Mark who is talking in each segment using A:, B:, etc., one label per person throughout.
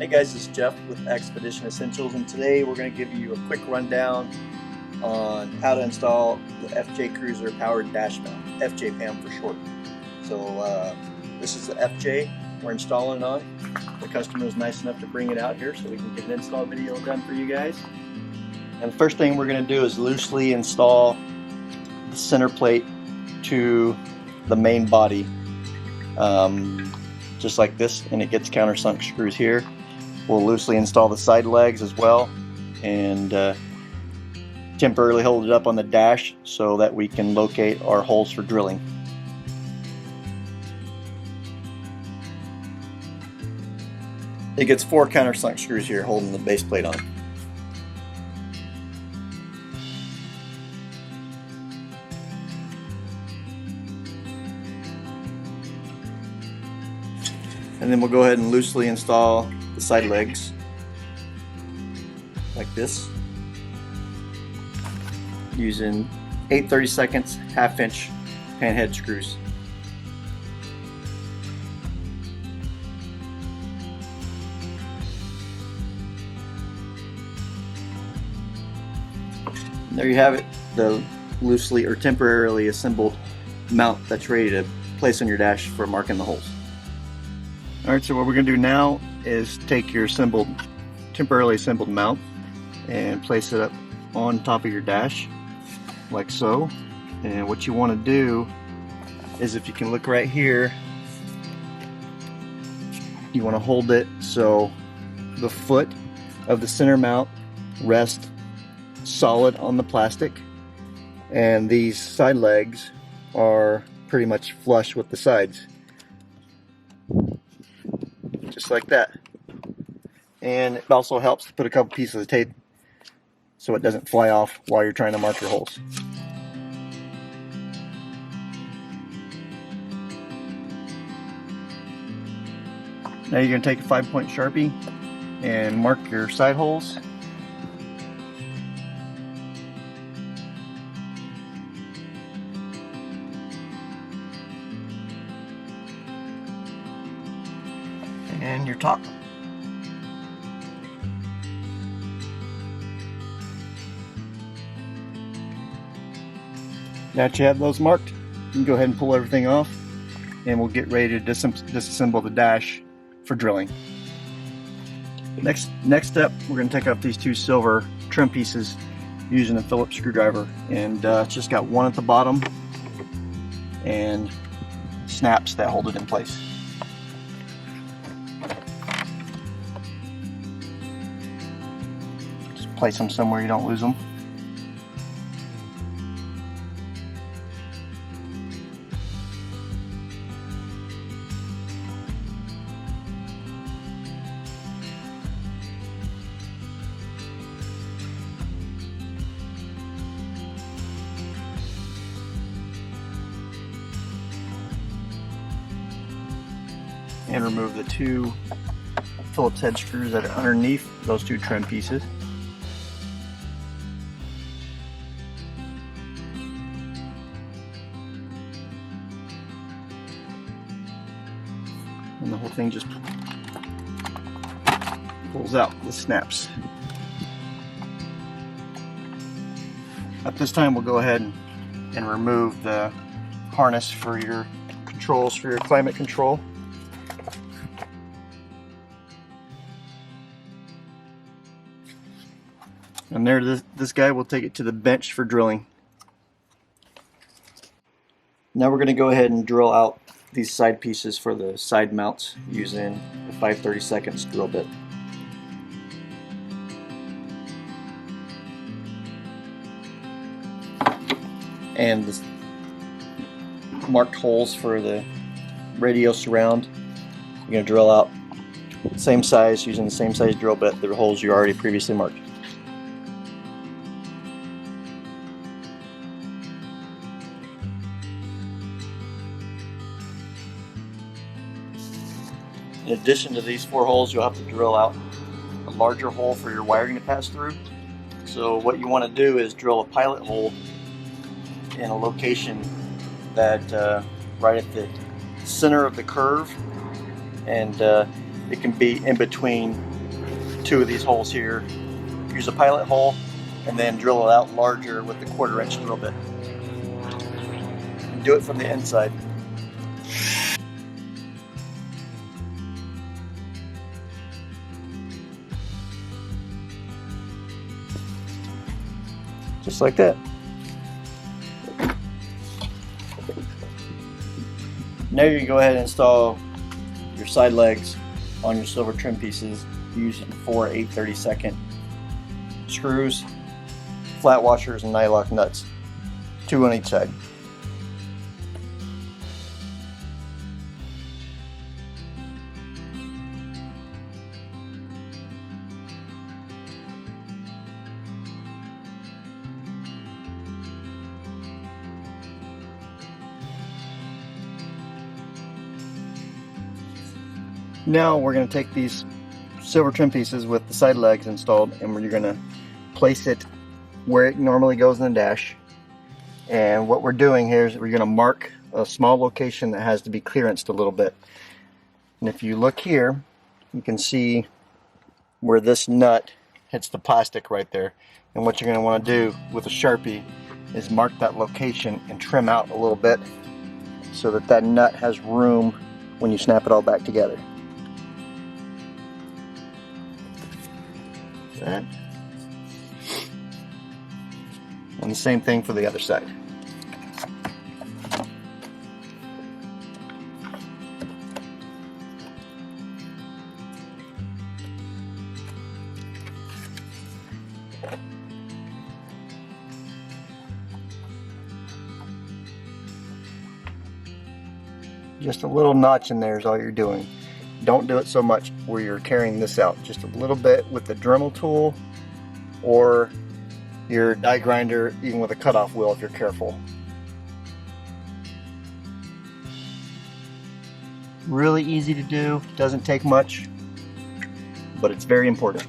A: Hey guys, this is Jeff with Expedition Essentials, and today we're going to give you a quick rundown on how to install the FJ Cruiser powered dash mount, FJPAM for short. So this is the FJ we're installing on. The customer was nice enough to bring it out here so we can get an install video done for you guys. And the first thing we're going to do is loosely install the center plate to the main body, just like this, and it gets countersunk screws here. We'll loosely install the side legs as well, and temporarily hold it up on the dash so that we can locate our holes for drilling. It gets 4 countersunk screws here holding the base plate on. And then we'll go ahead and loosely install the side legs like this, using 8/32 1/2-inch pan head screws. And there you have it, the loosely or temporarily assembled mount that's ready to place on your dash for marking the holes. Alright, so what we're going to do now is take your temporarily assembled mount and place it up on top of your dash, like so. And what you want to do is, if you can look right here, you want to hold it so the foot of the center mount rests solid on the plastic, and these side legs are pretty much flush with the sides. Just like that. And it also helps to put a couple pieces of tape so it doesn't fly off while you're trying to mark your holes. Now you're going to take a 5-point Sharpie and mark your side holes. And your top. Now that you have those marked, you can go ahead and pull everything off, and we'll get ready to disassemble the dash for drilling. Next step, we're going to take off these 2 silver trim pieces using a Phillips screwdriver, and it's just got one at the bottom and snaps that hold it in place. Just place them somewhere you don't lose them. And remove the 2 Phillips head screws that are underneath those 2 trim pieces. And the whole thing just pulls out with snaps. At this time, we'll go ahead and remove the harness for your controls for your climate control. And there, this guy will take it to the bench for drilling. Now we're going to go ahead and drill out these side pieces for the side mounts using the 5/32 drill bit. And the marked holes for the radio surround, you're going to drill out same size using the same size drill bit, the holes you already previously marked. In addition to these 4 holes, you'll have to drill out a larger hole for your wiring to pass through. So what you want to do is drill a pilot hole in a location that right at the center of the curve, and it can be in between two of these holes here. Use a pilot hole and then drill it out larger with the 1/4 inch drill bit. And do it from the inside. Just like that. Now you can go ahead and install your side legs on your silver trim pieces using 4 8/32 screws, flat washers, and nylock nuts, 2 on each side. Now we're going to take these silver trim pieces with the side legs installed, and we're going to place it where it normally goes in the dash. And what we're doing here is we're going to mark a small location that has to be clearanced a little bit. And if you look here, you can see where this nut hits the plastic right there. And what you're going to want to do with a Sharpie is mark that location and trim out a little bit so that that nut has room when you snap it all back together. That. And the same thing for the other side. Just a little notch in there is all you're doing. Don't do it so much where you're carrying this out. Just a little bit with the Dremel tool or your die grinder, even with a cutoff wheel if you're careful. Really easy to do, doesn't take much, but it's very important.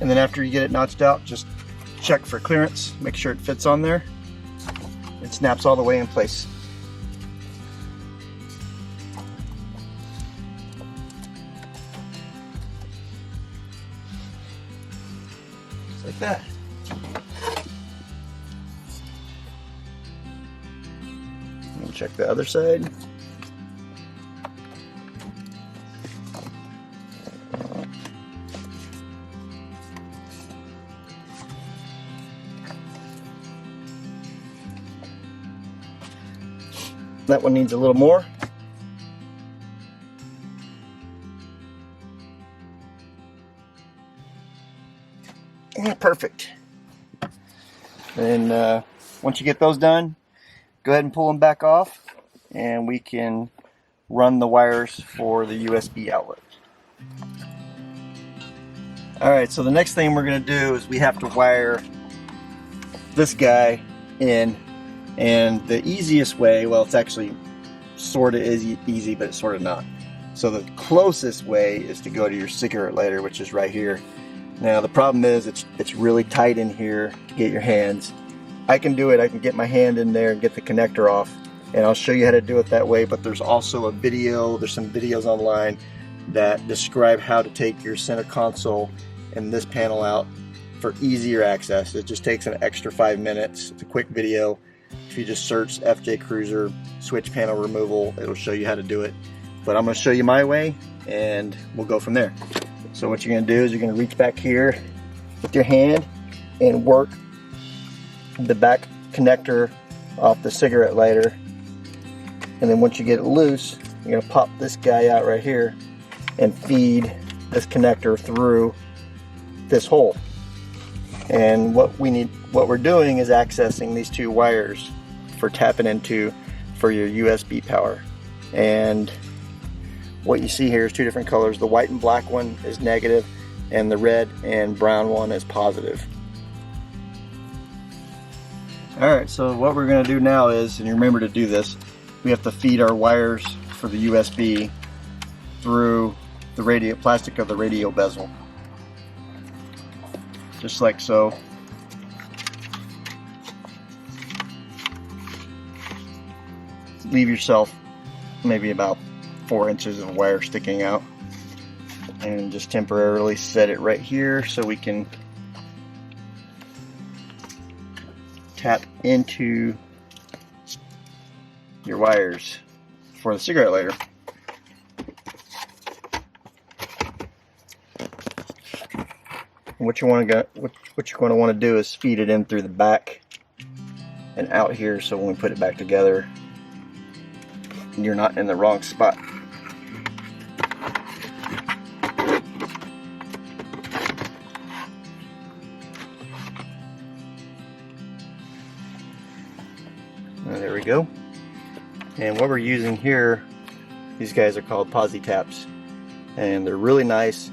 A: And then after you get it notched out, just check for clearance, make sure it fits on there. It snaps all the way in place. Just like that. And check the other side. That one needs a little more. Yeah, perfect. And once you get those done, go ahead and pull them back off, and we can run the wires for the USB outlet. Alright, so the next thing we're going to do is we have to wire this guy in. And the easiest way, well, it's actually sort of easy, but it's sort of not. So the closest way is to go to your cigarette lighter, which is right here. Now the problem is it's really tight in here to get your hands. I can do it. I can get my hand in there and get the connector off, and I'll show you how to do it that way. But there's also a video. There's some videos online that describe how to take your center console and this panel out for easier access. It just takes an extra 5 minutes. It's a quick video. If you just search FJ Cruiser switch panel removal, it'll show you how to do it. But I'm going to show you my way, and we'll go from there. So what you're going to do is you're going to reach back here with your hand and work the back connector off the cigarette lighter. And then once you get it loose, you're going to pop this guy out right here and feed this connector through this hole. And what we're doing is accessing these two wires for tapping into for your USB power. And what you see here is two different colors. The white and black one is negative, and the red and brown one is positive. Alright, so what we're going to do now is, and remember to do this, we have to feed our wires for the USB through the plastic of the radio bezel. Just like so. leave yourself maybe about 4 inches of wire sticking out, and just temporarily set it right here so we can tap into your wires for the cigarette lighter. What you're going to want to do is feed it in through the back and out here, so when we put it back together, you're not in the wrong spot. And there we go. And what we're using here, these guys are called Posi Taps, and they're really nice.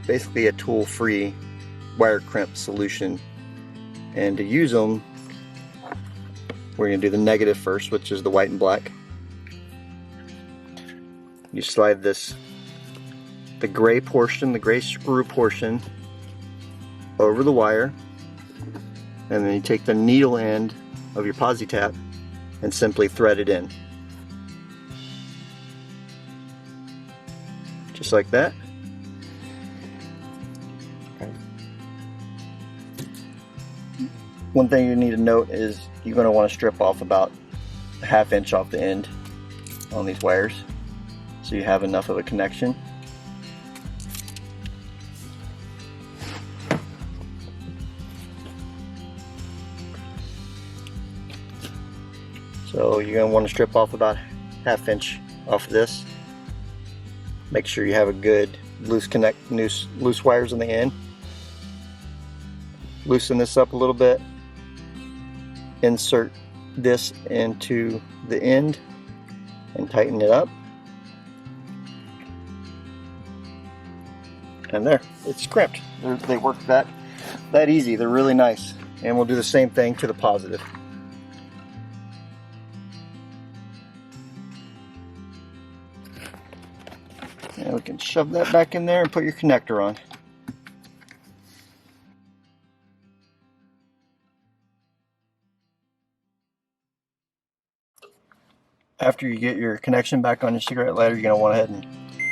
A: Basically a tool-free wire crimp solution. And to use them, we're going to do the negative first, which is the white and black. You slide the gray portion, the gray screw portion, over the wire, and then you take the needle end of your Posi Tap and simply thread it in. Just like that. One thing you need to note is you're going to want to strip off about a ½ inch off the end on these wires so you have enough of a connection. So you're going to want to strip off about ½ inch off of this. Make sure you have a good loose wires on the end. Loosen this up a little bit. Insert this into the end and tighten it up. And there, it's crimped. They work that easy. They're really nice. And we'll do the same thing to the positive. And we can shove that back in there and put your connector on. After you get your connection back on your cigarette lighter, you're going to want to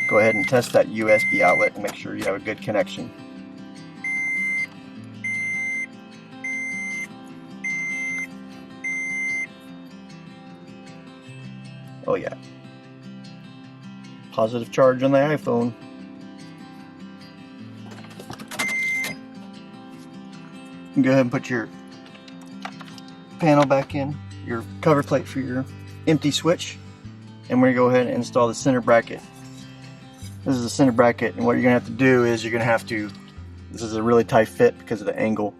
A: go ahead and test that USB outlet and make sure you have a good connection. Oh yeah. Positive charge on the iPhone. You can go ahead and put your panel back in, your cover plate for your empty switch, and we're going to go ahead and install the center bracket. This is the center bracket, and what you're going to have to do is this is a really tight fit because of the angle.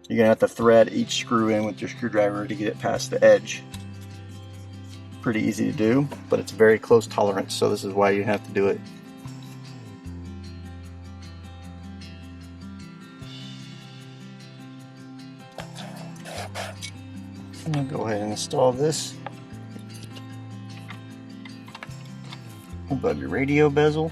A: You're going to have to thread each screw in with your screwdriver to get it past the edge. Pretty easy to do, but it's very close tolerance, so this is why you have to do it. And I'll go ahead and install this above your radio bezel.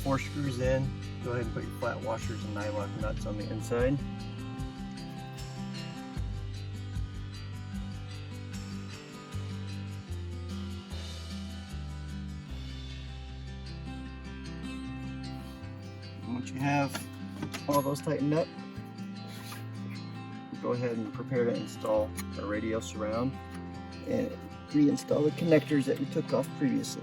A: Four screws in. Go ahead and put your flat washers and nylock nuts on the inside. Once you have all those tightened up, go ahead and prepare to install a radio surround and reinstall the connectors that we took off previously.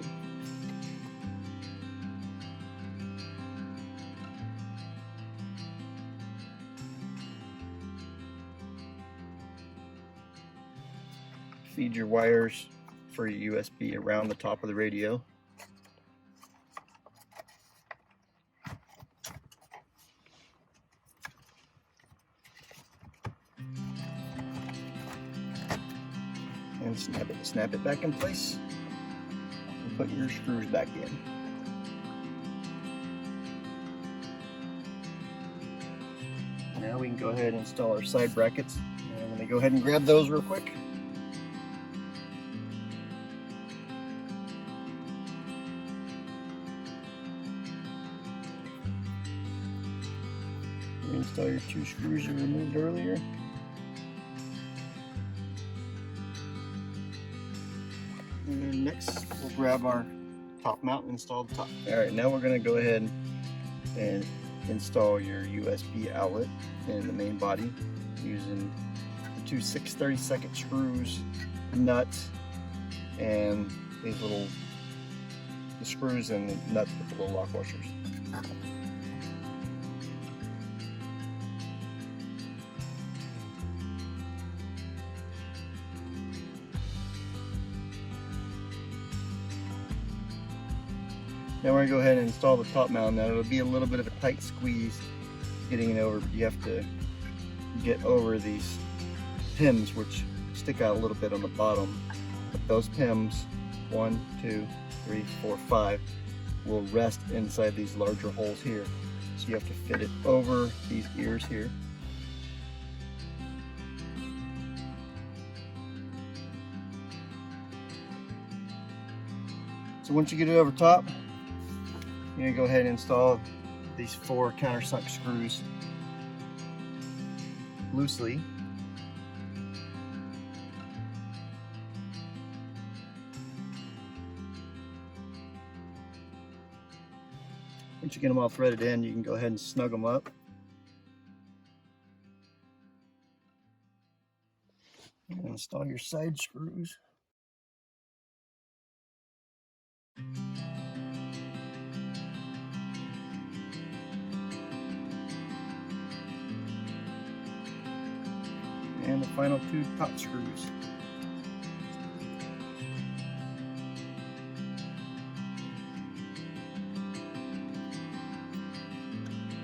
A: Feed your wires for your USB around the top of the radio. And snap it back in place and put your screws back in. Now we can go ahead and install our side brackets. And let me go ahead and grab those real quick. Install your 2 screws you removed earlier. And next we'll grab our top mount and install the top. Alright, now we're going to go ahead and install your USB outlet in the main body using the 2 6/32 screws, nuts, and these little screws and nuts with the little lock washers. Now we're going to go ahead and install the top mount. Now it'll be a little bit of a tight squeeze getting it over, but you have to get over these pins which stick out a little bit on the bottom. But those pins, 1, 2, 3, 4, 5, will rest inside these larger holes here. So you have to fit it over these ears here. So once you get it over top, you're going to go ahead and install these 4 countersunk screws loosely. Once you get them all threaded in, you can go ahead and snug them up. And install your side screws. And the final 2 top screws.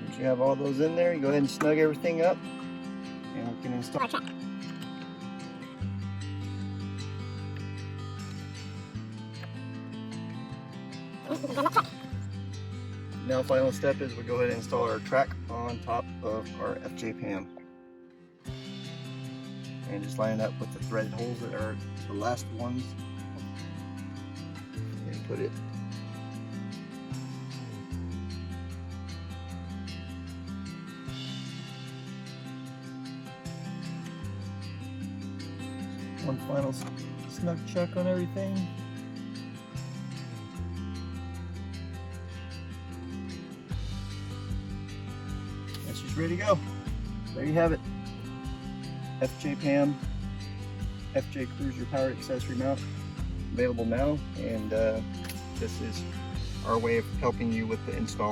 A: Once you have all those in there, you go ahead and snug everything up, and we can install our track. Now the final step is we go ahead and install our track on top of our FJPAM. And just line it up with the threaded holes that are the last ones, and put it one final snug check on everything. And she's ready to go. There you have it. FJPAM FJ Cruiser powered accessory mount available now, and this is our way of helping you with the install.